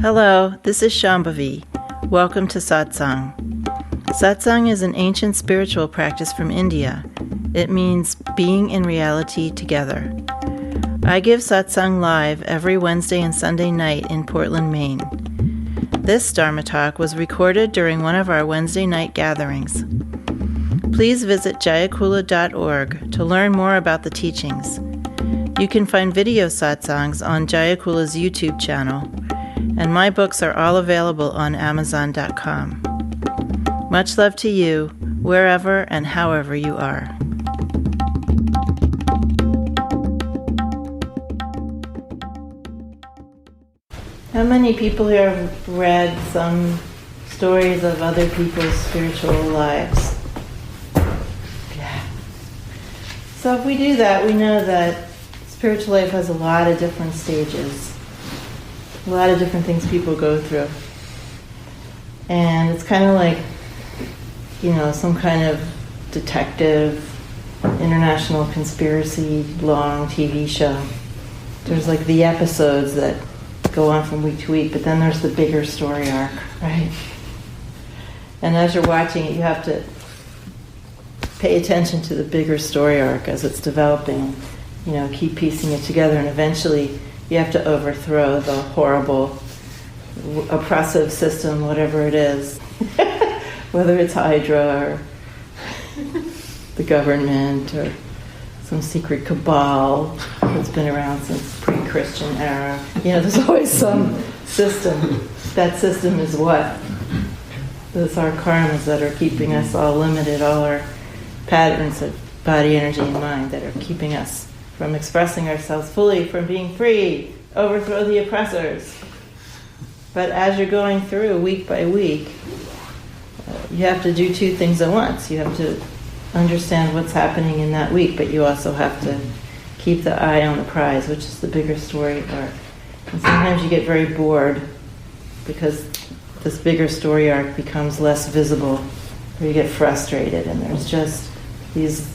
Hello, this is Shambhavi. Welcome to Satsang. Satsang is an ancient spiritual practice from India. It means being in reality together. I give Satsang live every Wednesday and Sunday night in Portland, Maine. This Dharma talk was recorded during one of our Wednesday night gatherings. Please visit jayakula.org to learn more about the teachings. You can find video satsangs on Jayakula's YouTube channel, and my books are all available on Amazon.com. Much love to you, wherever and however you are. How many people here have read some stories of other people's spiritual lives? Yeah. So if we do that, we know that spiritual life has a lot of different stages. A lot of different things people go through. And it's kind of like, some kind of detective, international conspiracy, long TV show. There's like the episodes that go on from week to week, but then there's the bigger story arc, right? And as you're watching it, you have to pay attention to the bigger story arc as it's developing, keep piecing it together, and eventually you have to overthrow the horrible, oppressive system, whatever it is. Whether it's Hydra or the government or some secret cabal that's been around since pre-Christian era. There's always some system. That system is what? Those are karmas that are keeping us all limited, all our patterns of body, energy, and mind that are keeping us from expressing ourselves fully, from being free, overthrow the oppressors. But as you're going through week by week, you have to do two things at once. You have to understand what's happening in that week, but you also have to keep the eye on the prize, which is the bigger story arc. And sometimes you get very bored because this bigger story arc becomes less visible, or you get frustrated, and there's just these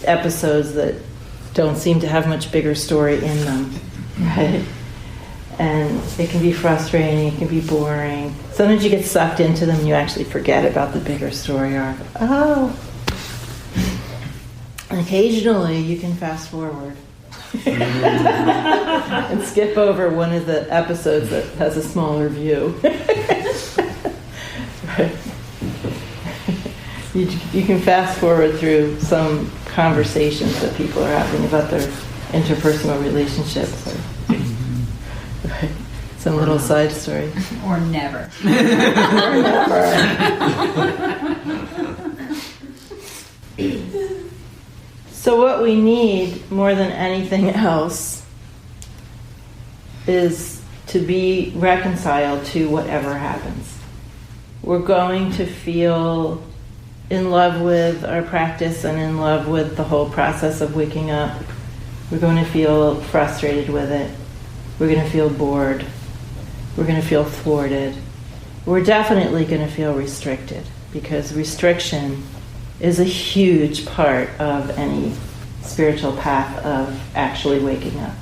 episodes that don't seem to have much bigger story in them, right? And it can be frustrating, it can be boring. Sometimes you get sucked into them and you actually forget about the bigger story arc. Oh. Occasionally you can fast forward and skip over one of the episodes that has a smaller view. Right? You can fast forward through some conversations that people are having about their interpersonal relationships, or right, some little side story. Or never. Or never. So what we need more than anything else is to be reconciled to whatever happens. We're going to feel in love with our practice and in love with the whole process of waking up. We're going to feel frustrated with it. We're going to feel bored. We're going to feel thwarted. We're definitely going to feel restricted, because restriction is a huge part of any spiritual path of actually waking up.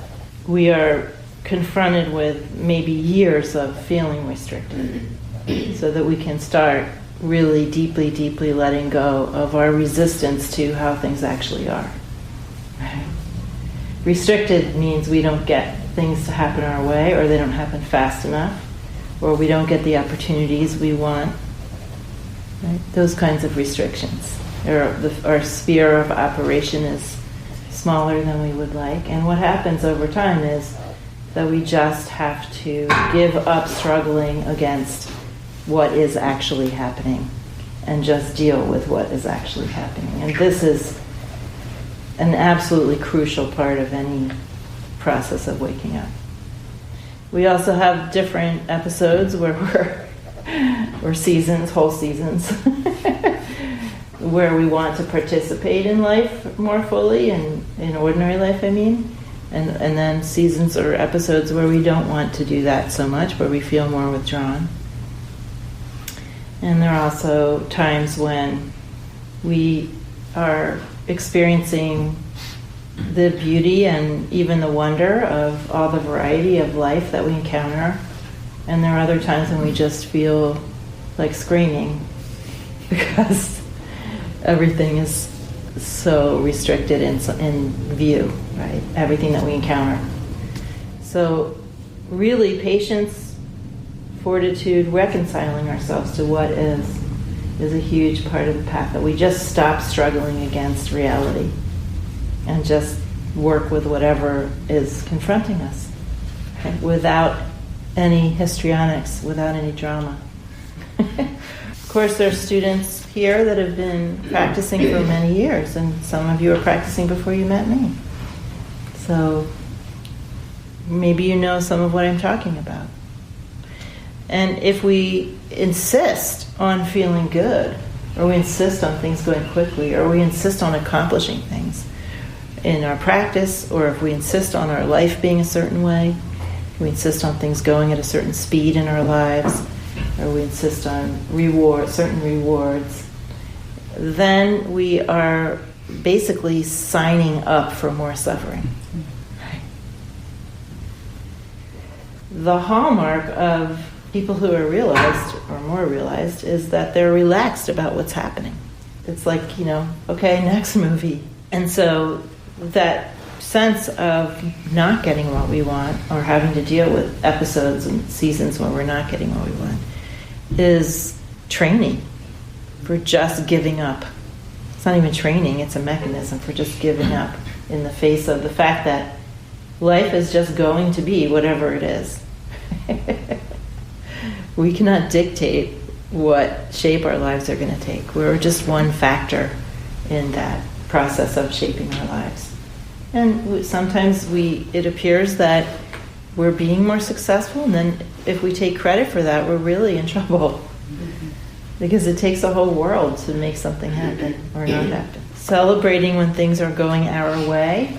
We are confronted with maybe years of feeling restricted, so that we can start really deeply, deeply letting go of our resistance to how things actually are. Right? Restricted means we don't get things to happen our way, or they don't happen fast enough, or we don't get the opportunities we want. Right? Those kinds of restrictions. Our sphere of operation is smaller than we would like, and what happens over time is that we just have to give up struggling against what is actually happening and just deal with what is actually happening. And this is an absolutely crucial part of any process of waking up. We also have different episodes where or seasons, whole seasons, where we want to participate in life more fully, and in ordinary life, I mean. And then seasons or episodes where we don't want to do that so much, where we feel more withdrawn. And there are also times when we are experiencing the beauty and even the wonder of all the variety of life that we encounter And there are other times when we just feel like screaming because everything is so restricted in view, right? Everything that we encounter. So really patience, fortitude, reconciling ourselves to what is a huge part of the path, that we just stop struggling against reality and just work with whatever is confronting us, okay? Without any histrionics, without any drama. Of course, there are students here that have been practicing for many years, and some of you are practicing before you met me. So maybe you know some of what I'm talking about. And if we insist on feeling good, or we insist on things going quickly, or we insist on accomplishing things in our practice, or if we insist on our life being a certain way, we insist on things going at a certain speed in our lives, or we insist on certain rewards, then we are basically signing up for more suffering. Right? The hallmark of people who are realized, or more realized, is that they're relaxed about what's happening. It's like, okay, next movie. And so that sense of not getting what we want, or having to deal with episodes and seasons when we're not getting what we want, is training for just giving up. It's not even training, it's a mechanism for just giving up in the face of the fact that life is just going to be whatever it is. We cannot dictate what shape our lives are going to take. We're just one factor in that process of shaping our lives. And sometimes it appears that we're being more successful, and then if we take credit for that, we're really in trouble. Because it takes a whole world to make something happen or not happen. Celebrating when things are going our way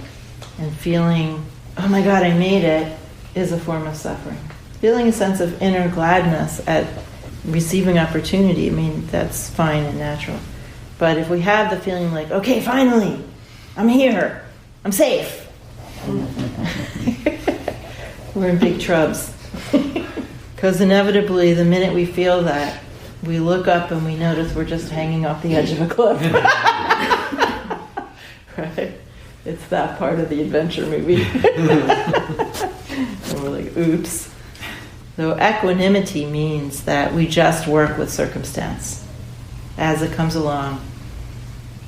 and feeling, oh my God, I made it, is a form of suffering. Feeling a sense of inner gladness at receiving opportunity, that's fine and natural. But if we have the feeling like, okay, finally, I'm here, I'm safe, we're in big troubles. Because inevitably, the minute we feel that, we look up and we notice we're just hanging off the edge of a cliff. Right? It's that part of the adventure movie. And we're like, oops. So equanimity means that we just work with circumstance as it comes along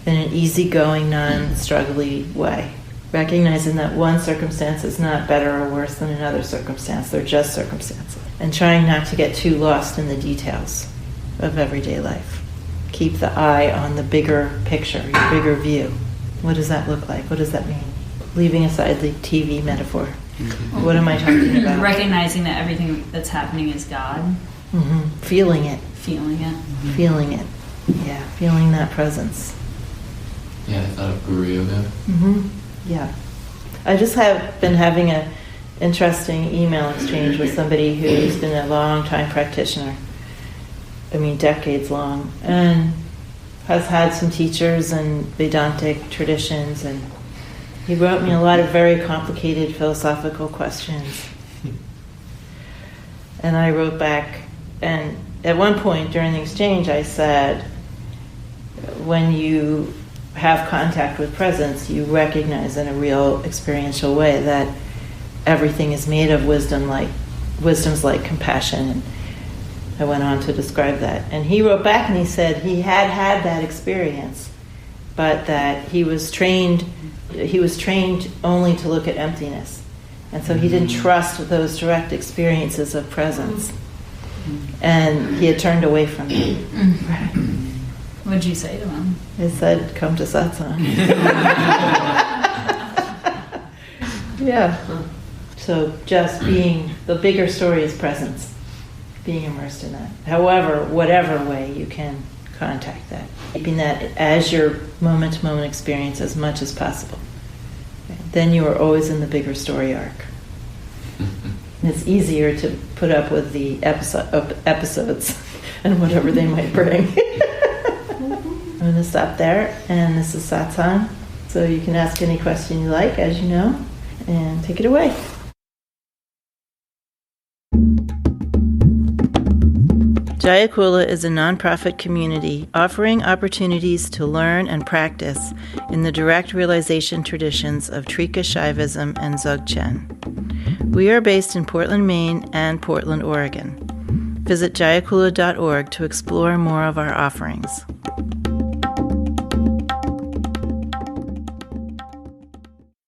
in an easygoing, non-struggly way. Recognizing that one circumstance is not better or worse than another circumstance. They're just circumstances. And trying not to get too lost in the details of everyday life. Keep the eye on the bigger picture, your bigger view. What does that look like? What does that mean? Leaving aside the TV metaphor. Mm-hmm. What am I talking about? Recognizing that everything that's happening is God. Mm-hmm. Feeling it. Feeling it. Mm-hmm. Feeling it. Yeah, feeling that presence. Yeah, I thought of Guru Yoga. Mm-hmm. Yeah. I just have been having an interesting email exchange with somebody who's been a long-time practitioner. Decades long, and has had some teachers in Vedantic traditions, and he wrote me a lot of very complicated philosophical questions. And I wrote back, and at one point during the exchange I said, when you have contact with presence, you recognize in a real experiential way that everything is made of wisdoms like compassion. And I went on to describe that. And he wrote back and he said he had that experience, but that he was trained only to look at emptiness. And so he didn't trust those direct experiences of presence. And he had turned away from them. Right. What did you say to him? I said, come to Satsang. Yeah. So just being, the bigger story is presence. Being immersed in that. However, whatever way you can contact that. Keeping that as your moment-to-moment experience as much as possible. Okay. Then you are always in the bigger story arc. And it's easier to put up with the episodes and whatever they might bring. I'm going to stop there, and this is Satsang. So you can ask any question you like, as you know, and take it away. Jayakula is a nonprofit community offering opportunities to learn and practice in the direct realization traditions of Trika Shaivism and Dzogchen. We are based in Portland, Maine and Portland, Oregon. Visit jayakula.org to explore more of our offerings.